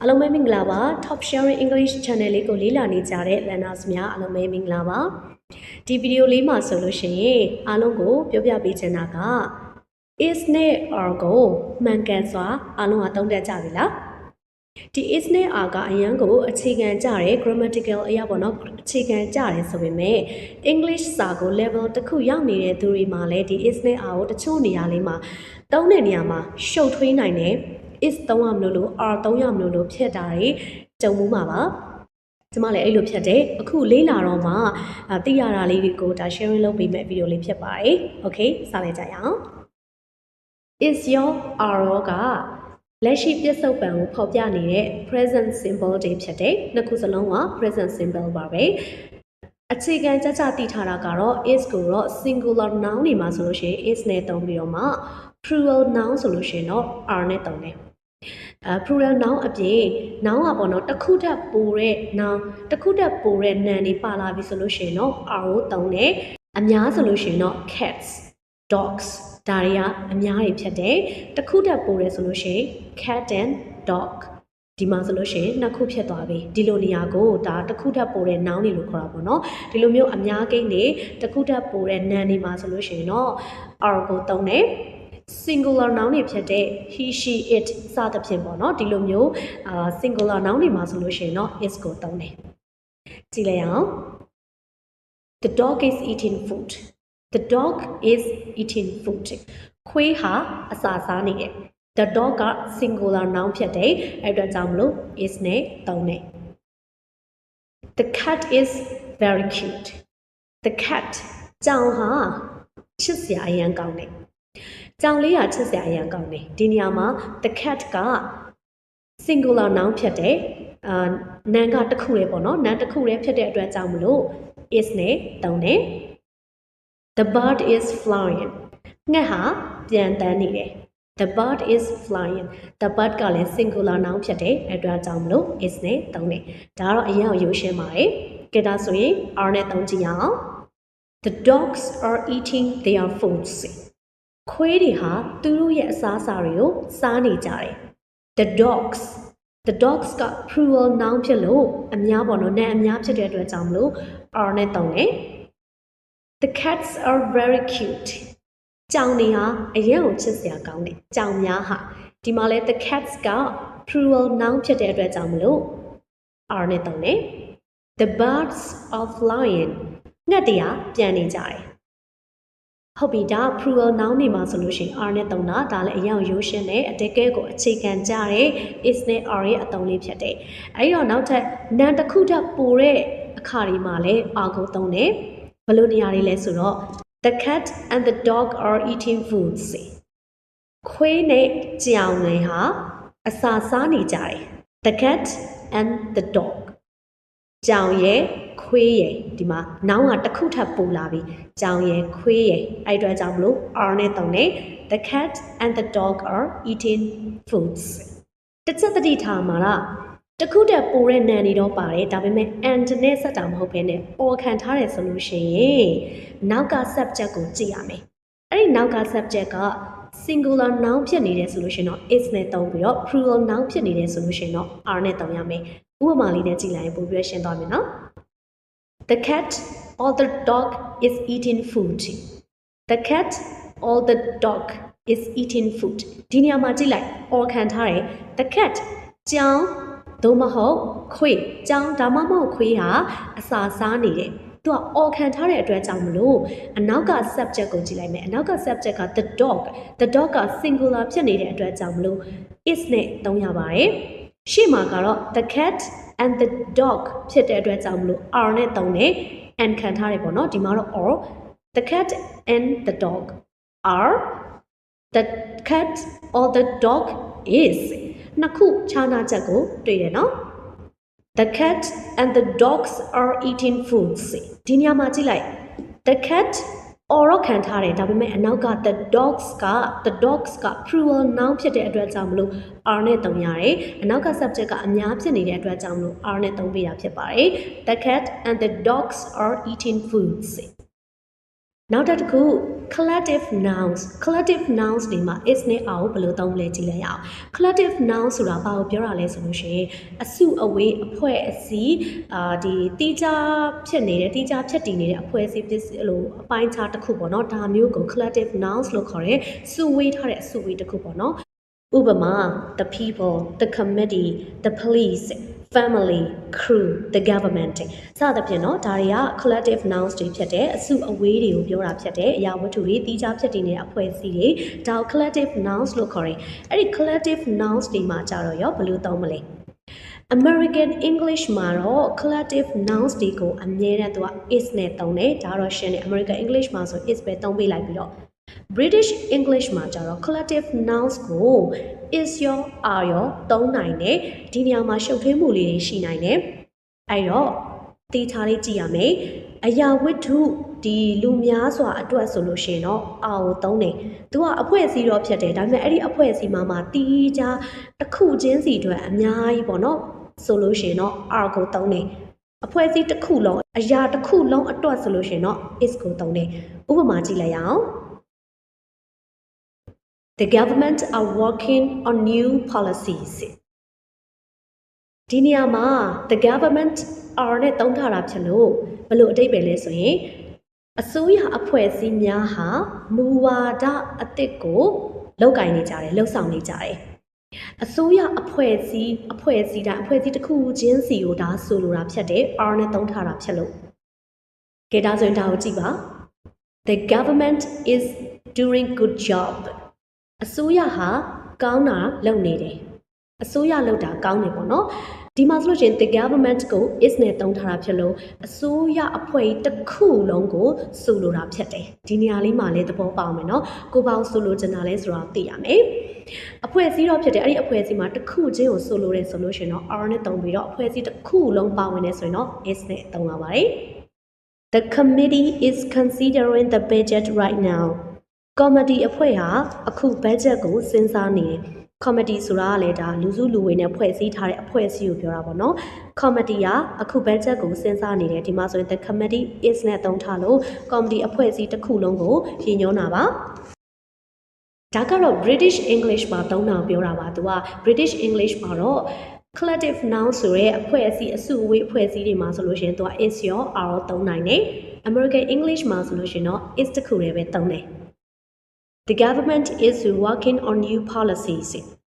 အားလုံးပဲမင်္ဂလာပါ Top Sharing English Channel လေးကိုလေ့လာနေကြတဲ့ learners များအားလုံးပဲမင်္ဂလာပါဒီဗီဒီယိုလေးမှာဆိုလို့ရှိရင်အားလုံးကိုပြောပြပေးချင်တာက is နဲ့ are ကိုမှန်ကန်စွာအားလုံးကသုံးတတ်ကြပြီလားဒီ is နဲ့ are ကအရန်ကိုအခြေခံကြတယ် grammatical အရာပေါ့နော်အခြေခံကြတယ်ဆိုပေမဲ့ English စာကို level တစ်ခုရောက်နေတဲ့သူတွေမှာလည်းဒီ is နဲ့ are ကိုတချို့နေရာလေးမှာသုံးတဲ့နေရာမှာရှုပ်ထွေးနိုင်တယ်is သုံးရမလို့ are သုံးရမလို့ဖြစ်တာတွေကြုံမှုမှာပါကျမလည်းအဲ့လိုဖြစ်တယ်အခုလေးလာတော့မှသိရတာလေးတွေကိုဒါ sharing လုပ်ပေးမယ့်ဗီဒီယိုလေးဖြစ်ပါတယ် okay စလိုက်ကြရအောင် is your are ကလက်ရှိပြစ္ဆုတ်ပံကိုဖော်ပြနေတဲ့ present simple တွေဖြစ်တယ်နှစ်ခုစလုံးက present simple ပါပဲအခြေခံကြကြသိထားတာကတော့ is ကိုတော့ singular noun နေမှာဆိုလို့ရှိရင် is နဲ့သုံးပြီးတော့မှ plural noun ဆိုလို့ရှိရင်တော့ are နဲ့သုံးတယ်plural noun အပြင် noun ကပေါ့နော်တစ်ခုတည်းပိုတဲ့ noun တစ်ခုတည်းပိုတဲ့ noun တွေပါလာပြီဆိုလို့ရှိရင်တော့ are ကိုသုံးတယ်အများဆိုလို့ရှိရင်တော့ cats dogs ဒါတွေကအများကြီးဖြစ်တယ်တစ်ခုတည်းပိုတယ်ဆိုလို့ရှိရင် cat and dog ဒီမှာဆိုလို့ရှိရင်နှစ်ခုဖြစ်သွားပြီဒီလိုနေရာကိုဒါတစ်ခုတည်းပိုတဲ့ noun တွေလို့ခေါ်တာပေါ့နော်ဒီလိုမျိုးအများကိန်းတွေတစ်ခုတည်းပိုတဲ့ noun တွေမှာဆိုလို့ရှိရင်တော့ are ကိုသုံးတယ် singular noun တွေဖြစ်တဲ့ he she it စသဖြင့်ပေါ့နော်ဒီလိုမျိုးsingular noun တွေမှာဆိုလို့ရှိရင်တော့ is ကိုသုံးတယ်ကြည့်လိုက်အောင် the dog is eating food the dog is eating food ခွေးဟာအစာစားနေတယ် the dog က singular noun ဖြစ်တယ်အဲ့ဒါကြောင့်မလို့ is နဲ့သုံးတယ် the cat is very cute the cat ကြောင်ဟာချစ်စရာအရန်ကောင်းတယ်ကြောင်လေးကချစ်စရာအရန်ကောင်းတယ်ဒီနေရာမှာ the cat က singular noun ဖြစ်တယ်noun ကတစ်ခုလေးပေါ့နော် noun တစ်ခုလေးဖြစ်တဲ့အတွက်ကြောင့်မလို့ is နဲ့သုံးတယ် the bird is flying ငှက်ဟာပြန်တန်းနေတယ် the bird is flying the bird ကလည်း singular noun ဖြစ်တယ်အဲ့အတွက်ကြောင့်မလို့ is နဲ့သုံးတယ်ဒါကတော့အရင်ကိုရိုးရှင်းပါတယ်ကြည့်ဒါဆိုရင် are နဲ့သုံးကြည့်အောင် the dogs are eating their foodခွေးတွေဟာသူတို့ရဲ့အစားအစာတွေကိုစားနေကြတယ် the dogs က plural noun ဖြစ်လို့အများပေါ့နော်နာမ်အများဖြစ်တဲ့အတွက်ကြောင့်မလို့ are နဲ့သုံးတယ် the cats are very cute ကြောင်တွေဟာအရင်ကိုချစ်စရာကောင်းတယ်ကြောင်များဟာဒီမှာလဲ the cats က plural noun ဖြစ်တဲ့အတွက်ကြောင့်မလို့ are နဲ့သုံးတယ် the birds are flying ငှက်တွေကပြန်နေကြတယ်ဟုတ်ပြီဒါ plural noun နေမှာဆိုလို့ရှိရင် are နဲ့သုံးတာဒါလည်းအရင်ရိုးရှင်းတယ်အတကယ်ကိုအခြေခံကြတဲ့ is နဲ့ are ရဲ့အသုံးလေးဖြစ်တယ်အဲဒီတော့နောက်ထပ် noun တစ်ခုတည်းပိုတဲ့အခါဒီမှာလည်း are ကိုသုံးတယ်ဘယ်လိုနေရာတွေလဲဆိုတော့ the cat and the dog are eating food ခွေးနဲ့ကြောင်တွေဟာအစာစားနေကြတယ် the cat and the dog ကြောင်ရဲ့ခွေးရဲ့ဒီမှာ noun ကတစ်ခုထပ်ပိုလာပြီကြောင်ရဲ့ခွေးရဲ့အဲ့အတွက်ကြောင့်မလို့ are နဲ့သုံးတယ် the cat and the dog are eating foods တစ်ချက်တတိထားမှာလားတစ်ခုတည်းပိုတဲ့ noun တွေတော့ပါတယ်ဒါပေမဲ့ and နဲ့ဆက်တာမဟုတ်ဘဲနဲ့ or ခံထားတယ်ဆိုလို့ရှိရင်နောက်က subject ကိုကြည့်ရမယ်အဲ့ဒီနောက်က subject က singular noun ဖြစ်နေတယ်ဆိုလို့ရှိရင်တော့ is နဲ့သုံးပြီးတော့ plural noun ဖြစ်နေတယ်ဆိုလို့ရှိရင်တော့ are နဲ့သုံးရမယ်ဥပမာလေးနဲ့ကြည့်လိုက်ရင်ပိုပြီးရှင်းသွားမယ်နော် The cat or the dog is eating food. The cat or the dog is eating food. ဒီနေရာမှာကြည့်လိုက် or ခံထားတယ် The cat ကြောင်သို့မဟုတ်ခွေးကြောင်ဒါမှမဟုတ်ခွေးဟာအစာစားနေတယ်သူက or ခံထားတဲ့အတွက်ကြောင့်မလို့အနောက်က subject ကိုကြည့်လိုက်မယ်အနောက်က subject က the dog က singular ဖြစ်နေတဲ့အတွက်ကြောင့်မလို့ is နဲ့သုံးရပါတယ်ရှေ့မှာကတော့ the cat and the dog ဖြစ်တဲ့အတွက်ကြောင့်မလို့ are နဲ့သုံးတယ် and ခံထားတယ်ပေါ့နော်ဒီမှာတော့ or the cat and the dog are the cat or the dog is နှစ်ခုခြားနာချက်ကိုတွေ့တယ်နော် the cat and the dogs are eating food ဒီနေရာမှာကြည့်လိုက် the cat or ခံထားတယ်ဒါပေမဲ့အနောက်က the dogs က plural noun ဖြစ်တဲ့အတွက်ကြောင့်မလို့ are နဲ့သုံးရတယ်အနောက်က subject ကအများဖြစ်နေတဲ့အတွက်ကြောင့်မလို့ are နဲ့သုံးပေးတာဖြစ်ပါတယ် the cat and the dogs are eating food နောက်တစ်ခု collective nouns တွေမှာ is နဲ့ are ကိုဘယ်လိုသုံးလဲကြည့်လိုက်ရအောင် collective nouns ဆိုတာဘာကိုပြောတာလဲဆိုလို့ရှိရင်အစုအဝေးအဖွဲ့အစည်းဒီတိကျဖြစ်နေတဲ့တိကျဖြစ်တည်နေတဲ့အဖွဲ့အစည်းလို့အပိုင်းခြားတစ်ခုပေါ့နော်ဒါမျိုးကို collective nouns လို့ခေါ်တယ်စုဝေးထားတဲ့အစုဝေးတစ်ခုပေါ့နော်ဥပမာ the people the committee the police family crew the government စသဖြင့်เนาะဒါတွေက collective nouns တွေဖြစ်တယ်အစုအဝေးတွေကိုပြောတာဖြစ်တယ်အရာဝတ္ထုတွေတိကျဖြစ်တည်နေတဲ့အဖွဲ့အစည်းတွေဒါကို collective nouns လို့ခေါ်တယ်အဲ့ဒီ collective nouns တွေမှာကြတော့ရောဘယ်လိုသုံးမလဲ American English မှာတော့ collective nouns တွေကိုအမြဲတမ်းသူက is နဲ့သုံးတယ်ဒါတော့ရှင်းတယ် American English မှာဆို is ပဲသုံးပေးလိုက်ပြီးတော့ British English မှာကြတော့ collective nouns ကို is ရော are ရောသုံးနိုင်တယ်ဒီနေရာမှာရှုပ်ထွေးမှုလေးတွေရှိနိုင်တယ်အဲ့တော့တေချာလေးကြည့်ရမယ်အရာဝတ္ထုဒီလူများစွာအတွက်ဆိုလို့ရှိရင်တော့ are ကိုသုံးတယ်သူကအဖွဲ့အစည်းတော့ဖြစ်တယ်ဒါပေမဲ့အဲ့ဒီအဖွဲ့အစည်းမှာတီးခြားတစ်ခုချင်းစီအတွက်အများကြီးပေါ့နော်ဆိုလို့ရှိရင်တော့ are ကိုသုံးတယ်အဖွဲ့အစည်းတစ်ခုလုံးအရာတစ်ခုလုံးအတွက်ဆိုလို့ရှိရင်တော့ is ကိုသုံးတယ်ဥပမာကြည့်လိုက်ရအောင်The government are working on new policies. ဒီနေရာမှာ the government are နဲ့သုံးထားတာဖြစ်လို့ဘယ်လိုအဓိပ္ပာယ်လဲဆိုရင်အစိုးရအဖွဲ့အစည်းများဟာမူဝါဒအသစ်ကိုလုပ်ကိုင်နေကြတယ်လှုပ်ဆောင်နေကြတယ်အစိုးရအဖွဲ့အစည်းတိုင်းအဖွဲ့အစည်းတစ်ခုချင်းစီကိုဒါဆိုလိုတာဖြစ်တယ် are နဲ့သုံးထားတာဖြစ်လို့ကဲဒါဆိုရင်ဒါကိုကြည့်ပါ The government is doing good jobအစိုးရဟာကောင်းတာလုပ်နေတယ်အစိုးရလုပ်တာကောင်းတယ်ပေါ့နော်ဒီမှာဆိုလို့ရှိရင် the government ကို is နဲ့သုံးထားတာဖြစ်လို့အစိုးရအဖွဲ့တစ်ခုလုံးကိုဆိုလိုတာဖြစ်တယ်ဒီနေရာလေးမှာလည်းသဘောပေါက်မယ်နော်ကိုပေါင်းဆိုလိုချင်တာလဲဆိုတာသိရမယ်အဖွဲ့အစည်းတော့ဖြစ်တယ်အဲ့ဒီအဖွဲ့အစည်းမှာတစ်ခုချင်းကိုဆိုလိုတယ်ဆိုလို့ရှိရင်တော့ are နဲ့သုံးပြီးတော့အဖွဲ့အစည်းတစ်ခုလုံးပါဝင်နေဆိုရင်တော့ is နဲ့သုံးလာပါတယ် The committee is considering the budget right now committee အဖွဲ့ဟာအခု budget ကိုစဉ်းစားနေတယ် committee ဆိုတာကလည်းဒါလူစုလူဝေးနဲ့ဖွဲ့စည်းထားတဲ့အဖွဲ့အစည်းကိုပြောတာပေါ့နော် committee ကအခု budget ကိုစဉ်းစားနေတယ်ဒီမှာဆိုရင် the committee is နဲ့သုံးထားလို့ committee အဖွဲ့အစည်းတစ်ခုလုံးကိုရည်ညွှန်းတာပါဒါကတော့ British English မှာသုံးတာပြောတာပါသူက British English မှာတော့ collective noun ဆိုရဲအဖွဲ့အစည်းအစုအဝေးအဖွဲ့အစည်းတွေမှာဆိုလို့ရှိရင်သူက is ရော are ရောသုံးနိုင်တယ် American English မှာဆိုလို့ရှိရင်တော့ is တစ်ခုတည်းပဲသုံးတယ်The government is working on new policies.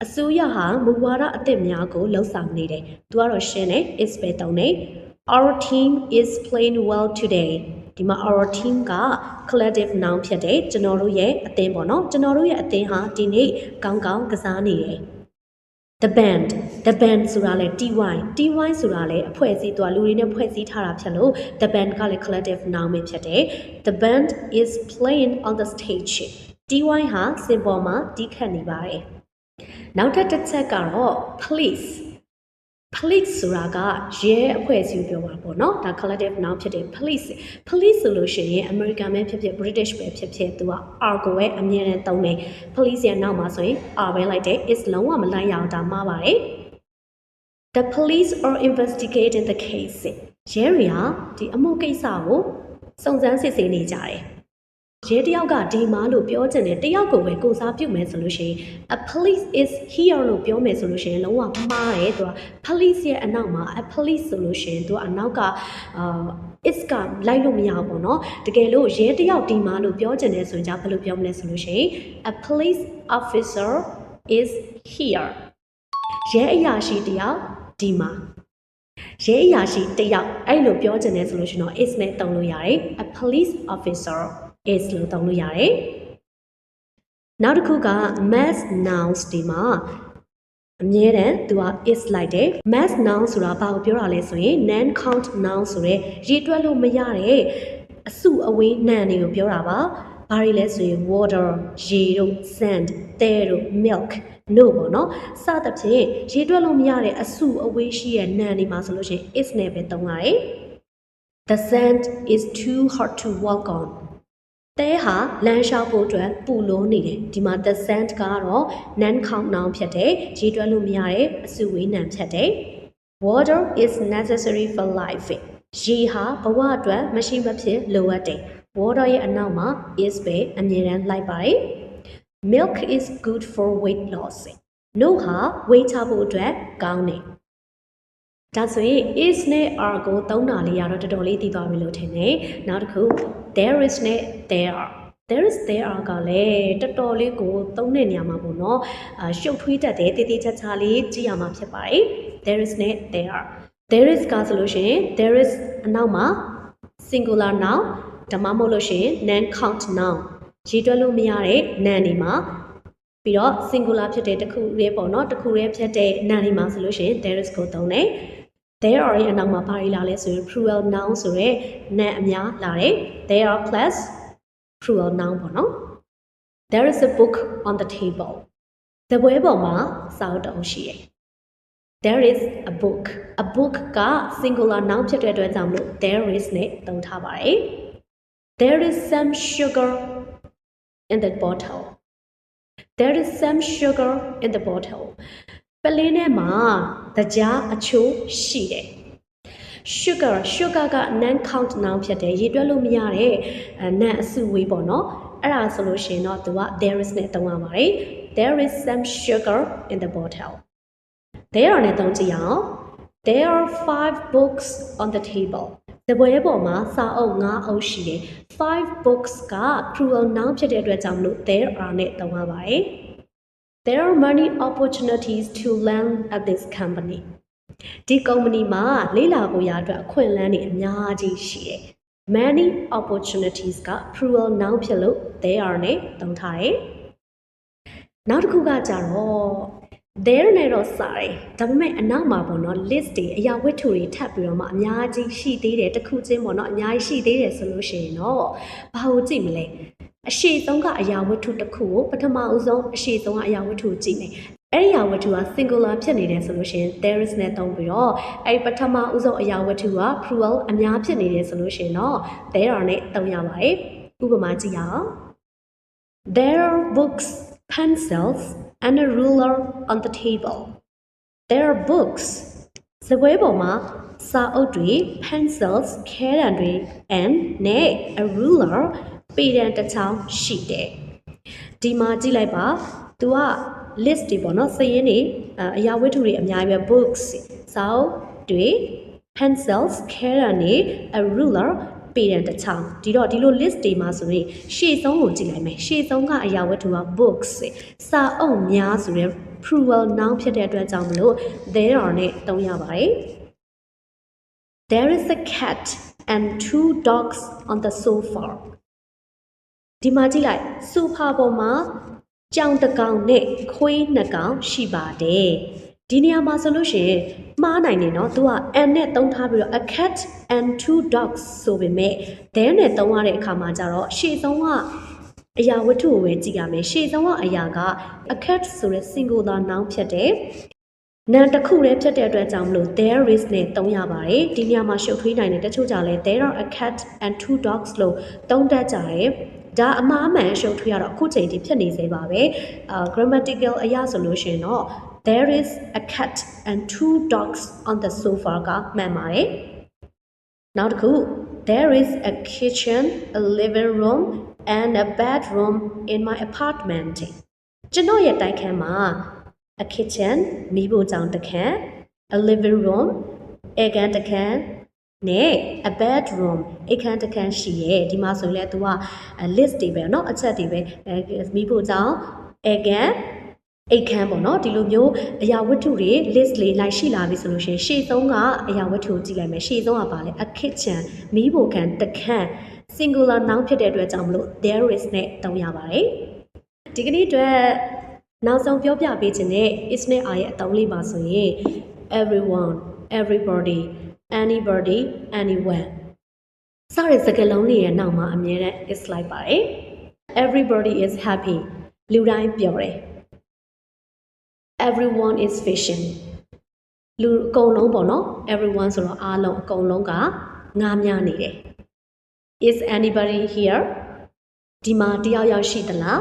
အစိုးရဟာမူဝါဒအသစ်များကိုလှုပ်ဆောင်နေတယ်။သူကတော့ရှင်းတယ် is ပဲသုံးတယ် Our team is playing well today. ဒီမှာ our team က collective noun ဖြစ်တယ်။ကျွန်တော်တို့ရဲ့အသင်းပေါ့နော်။ကျွန်တော်တို့ရဲ့အသင်းဟာဒီနေ့ကောင်းကောင်းကစားနေတယ်။ The band ဆိုတာလေ ty ဆိုတာလေအဖွဲ့အစည်းသူကလူတွေနဲ့ဖွဲ့စည်းထားတာဖြစ်လို့ the band ကလည်း collective noun ပဲဖြစ်တယ်။ The band is playing on the stage. ty ဟာစင်ပေါ်မှာတီးခတ်နေပါတယ်နောက်တစ်ချက်ကတော့ police ဆိုတာကရဲအဖွဲ့အစည်းပြောပါပေါ့နော်ဒါ collective noun ဖြစ်တယ် police ဆိုလို့ရှိရင် American ပဲဖြစ်ဖြစ် British ပဲဖြစ်ဖြစ်သူက are ကိုပဲအမြဲတမ်းသုံးတယ် police ရဲ့နောက်မှာဆိုရင် are ပဲလိုက်တယ် is လုံးဝမလိုက်ရအောင်ဒါမှားပါတယ် The police are investigating the case ရဲတွေဟာဒီအမှုကိစ္စကိုစုံစမ်းစစ်ဆေးနေကြတယ်ရဲတယောက်ကဒီမှာလို့ပြောချင်တယ်တယောက်ကိုပဲကိုစားပြုမယ်ဆိုလို့ရှိရင် a police is here လို့ပြောမယ်ဆိုလို့ရှိရင်လုံးဝမှားတယ်သူက police ရဲ့အနောက်မှာ a police ဆိုလို့ရှိရင်သူကအနောက်ကis ကလိုက်လို့မရဘူးပေါ့နော်တကယ်လို့ရဲတယောက်ဒီမှာလို့ပြောချင်တယ်ဆိုရင်じゃဘယ်လိုပြောမလဲဆိုလို့ရှိရင် a police officer is here ရဲအရာရှိတယောက်ဒီမှာရဲအရာရှိတယောက်အဲ့လိုပြောချင်တယ်ဆိုလို့ရှိရင်တော့ is နဲ့သုံးလို့ရတယ် a police officer is လို့သုံးလို့ရတယ်နောက်တစ်ခုက mass nouns ဒီမှာအမြဲတမ်းသူက is လိုက်တယ် mass noun ဆိုတာဘာကိုပြောတာလဲဆိုရင် non count noun ဆိုတဲ့ရေတွက်လို့မရတဲ့အစုအဝေးနာမ်တွေကိုပြောတာပါဘာတွေလဲဆိုရင် water ရေတို့ sand သဲတို့ milk no ပေါ့နော်စသဖြင့်ရေတွက်လို့မရတဲ့အစုအဝေးရှိတဲ့နာမ်တွေမှာဆိုလို့ရှိရင် is နဲ့ပဲသုံးရတယ် The sand is too hard to walk onတဲဟာလမ်းလျှောက်ဖို့အတွက်ပူလို့နေတယ်ဒီမှာ the sand ကတော့ non count noun ဖြစ်တယ်ရေတွက်လို့မရတဲ့အစုဝေးနာမ်ဖြစ်တယ် water is necessary for life ရေဟာဘဝအတွက်မရှိမဖြစ်လိုအပ်တယ် water ရဲ့အနောက်မှာ is ပဲအမြဲတမ်းလိုက်ပါတယ် milk is good for weight loss no ဟာ weight ချဖို့အတွက်ကောင်းတယ်ဒါဆိုရင် is နဲ့ are ကိုသုံးတာလေးရတော့တော်တော်လေးသိသွားပြီလို့ထင်တယ်နောက်တစ်ခု there is နဲ့ there are there is there are ကလည်းတော်တော်လေးကိုသုံးတဲ့နေရာမှာပေါ့နော်ရှုပ်ထွေးတတ်တယ်တည်တည်ချာချာလေးကြည့်ရမှာဖြစ်ပါတယ် there is နဲ့ there are there is ကဆိုလို့ရှိရင် there is အနောက်မှာ singular noun ဒါမှမဟုတ်လို့ရှိရင် non count noun ရေးတွက်လို့မရတဲ့ noun တွေမှာပြီးတော့ singular ဖြစ်တဲ့တစ်ခုလေးပေါ့နော်တစ်ခုလေးဖြစ်တဲ့ noun တွေမှာဆိုလို့ရှိရင် there is ကိုသုံးတယ် there are ရဲ့အနောက်မှာဘာတွေလာလဲဆိုရင် plural noun ဆိုတဲ့ noun အများလာတယ် there are plus plural noun ပေါ့နော် there is a book on the table the ဘွဲပေါ်မှာစာအုပ်တစ်အုပ်ရှိတယ် there is a book က singular noun ဖြစ်တဲ့အတွက်ကြောင့်မလို့ there is နဲ့သုံးထားပါတယ် there is some sugar in the bottle there is some sugar in the bottle ပလင်းထဲမှာတကြားအချိုးရှိတယ် sugar က non count noun ဖြစ်တယ်ရေတွက်လို့မရတဲ့ noun အစုဝေးပေါ့နော်အဲ့ဒါဆိုလို့ရှိရင်တော့သူက there is နဲ့သုံးရပါတယ် there is some sugar in the bottle there နဲ့သုံးကြည့်အောင် there are 5 books on the table တပွဲပေါ်မှာစာအုပ်5အုပ်ရှိတယ်5 books က plural noun ဖြစ်တဲ့အတွက်ကြောင့်မလို့ there are နဲ့သုံးရပါတယ် there are many opportunities to learn at this company ဒီကုမ္ပဏီမှာလေ့လာဖို့ရအတွက်အခွင့်အလမ်းတွေအများကြီးရှိတယ် many opportunities က plural noun ဖြစ်လို့ there are နဲ့သုံးထားတယ်နောက်တစ်ခုကကြတော့ there နဲ့တော့စတယ်ဒါပေမဲ့အနောက်မှာပေါ့နော် list တွေအရာဝတ္ထုတွေထပ်ပြီးတော့မှအများကြီးရှိသေးတယ်တစ်ခုချင်းပေါ့နော်အများကြီးရှိသေးတယ်ဆိုလို့ရှိရင်တော့ဘာကိုကြည့်မလဲအရှိဆုံးကအရာဝတ္ထုတစ်ခုကိုပထမဦးဆုံးအရှိဆုံးကအရာဝတ္ထုကိုကြည့်မယ်အဲ့ဒီအရာဝတ္ထုက singular ဖြစ်နေတယ်ဆိုလို့ရှိရင် there is နဲ့သုံးပြီးတော့အဲ့ပထမဦးဆုံးအရာဝတ္ထုက plural အများဖြစ်နေတယ်ဆိုလို့ရှိရင်တော့ there are နဲ့သုံးရပါတယ်ဥပမာကြည့်ရအောင် there are books pencils and a ruler on the table there are books စပွဲပေါ်မှာစာအုပ်တွေ pencils ခဲတံတွေ and နဲ့ a ruler ပေတံတစ်ချောင်းရှိတယ်ဒီမှာကြည့်လိုက်ပါသူက list တွေပေါ့နော်စာရင်းတွေအရာဝတ္ထုတွေအများကြီးပဲ books စာအုပ်တွေ pencils ခဲတံတွေ a ruler ပေတံတစ်ချောင်းဒီလို list တွေမှာဆိုရင်ရှေ့ဆုံးကိုကြည့်လိုက်မယ်ရှေ့ဆုံးကအရာဝတ္ထုက books စာအုပ်များဆိုတဲ့ plural noun ဖြစ်တဲ့အတွက်ကြောင့်မလို့ there are နဲ့သုံးရပါတယ် there is a cat and 2 dogs on the sofa ဒီမှာကြည့်လိုက် sofa ပေါ်မှာကြောင်တစ်ကောင်နဲ့ခွေးနှစ်ကောင်ရှိပါတယ်ဒီနေရာမှာဆိုလို့ရှိရင်မှားနိုင်တယ်နော်သူက and နဲ့သုံးထားပြီးတော့ a cat and 2 dogs ဆိုပေမဲ့ there နဲ့သုံးရတဲ့အခါမှာကျတော့ရှေ့ဆုံးကအရာဝတ္ထုကိုပဲကြည့်ရမယ်ရှေ့ဆုံးကအရာက a cat ဆိုတဲ့ singular noun ဖြစ်တယ်နာမ်တစ်ခုတည်းဖြစ်တဲ့အတွက်ကြောင့်မလို့ there is နဲ့သုံးရပါတယ်ဒီနေရာမှာရှုပ်ထွေးနိုင်တယ်တချို့ကြလဲ there are a cat and 2 dogs လို့သုံးတတ်ကြတယ်ဒါအမှားမှန်ရှုပ်ထွေးရတော့အခုချိန်ထိဖြစ်နေစေပါပဲgrammatical အရာဆိုလို့ရှိရင်တော့ there is a cat and 2 dogs on the sofa ကမှန်ပါတယ်နောက်တစ်ခု there is a kitchen a living room and a bedroom in my apartment ကျွန်တော်ရဲ့တိုက်ခန်းမှာ a kitchen မီးဖိုချောင်တစ်ခန်း a living room အိမ်ခန်းတစ်ခန်းနဲ့ a bedroom အိမ်ခန်းတစ်ခန်းရှိရဲ့ဒီမှာဆိုရင်လည်းသူက list တွေပဲเนาะအချက်တွေပဲမီးဖိုချောင်အိမ်ခန်းအိတ်ခမ်းပေါ့နော်ဒီလိုမျိုးအရာဝတ္ထုတွေ list လေးလိုက်ရှိလာပြီဆိုလို့ရှိရင်ရှေ့ဆုံးကအရာဝတ္ထုကိုကြည့်လိုက်မယ်ရှေ့ဆုံးကပါလေ a kitchen မီးဖိုခန်းတစ်ခန်း singular noun ဖြစ်တဲ့အတွက်ကြောင့်မလို့ there is နဲ့သုံးရပါတယ်ဒီကနေ့အတွက်နောက်ဆုံးပြောပြပေးခြင်းနဲ့ is နဲ့ are ရဲ့အသုံးလေးပါဆိုရင် everyone everybody anybody anyone စတဲ့စကားလုံးတွေရဲ့နောက်မှာအမြဲတမ်း is လိုက်ပါတယ် everybody is happy လူတိုင်းပျော်တယ် everyone is fishing လူအကုန်လုံးပေါ့နော် everyone ဆိုတော့အားလုံးအကုန်လုံးကငါးများနေတယ် is anybody here ဒီမှာတယောက်ယောက်ရှိသလား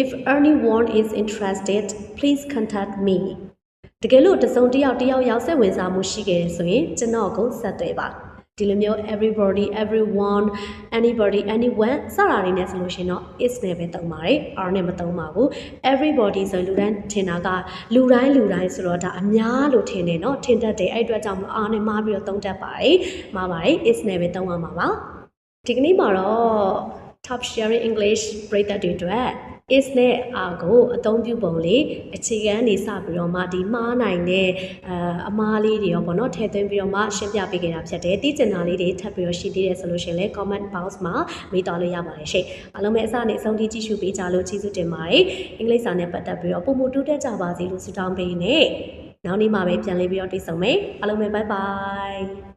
if anyone is interested please contact me တကယ်လို့တစုံတယောက်ယောက်စိတ်ဝင်စားမှုရှိခဲ့ဆိုရင်ကျွန်တော်ကိုဆက်သွယ်ပါ ဒီလိုမျိုး everybody everyone anybody anyone စတာတွေနဲ့ဆိုလို့ရှိရင်တော့ is နဲ့ပဲသုံးပါတယ် are နဲ့မသုံးပါဘူး everybody ဆိုလူတိုင်းထင်တာကလူတိုင်းဆိုတော့ဒါအများလို့ထင်တယ်เนาะထင်တတ်တယ်အဲ့အတွက်ကြောင့်မလို့ are နဲ့မှားပြီးတော့သုံးတတ်ပါတယ်မှားပါတယ် is နဲ့ပဲသုံးရမှာပါဒီကနေ့မှာတော့ top sharing English ပရိသတ်တွေအတွက် is နဲ့ are ကိုအသုံးပြုပုံလေးအခြေခံနေစပြီးတော့မှဒီမှားနိုင်တဲ့အမားလေးတွေရောပေါ့နော်ထည့်သွင်းပြီးတော့မှရှင်းပြပေးခဲ့တာဖြစ်တယ်သိကျင်တာလေးတွေထပ်ပြီးတော့ရှိသေးတယ်ဆိုလို့ရှိရင်လည်း comment box မှာမေးသွားလို့ရပါတယ်ရှင့်အားလုံးပဲအစနဲ့အဆုံးထိကြည့်ရှုပေးကြလို့ကျေးဇူးတင်ပါတယ်အင်္ဂလိပ်စာနဲ့ပတ်သက်ပြီးတော့ပုံမတိုးတက်ကြပါစေလို့ဆုတောင်းပေးနေနောက်နေ့မှာပဲပြန်လည်ပြီးတော့တွေ့ဆုံမယ်အားလုံးပဲ bye bye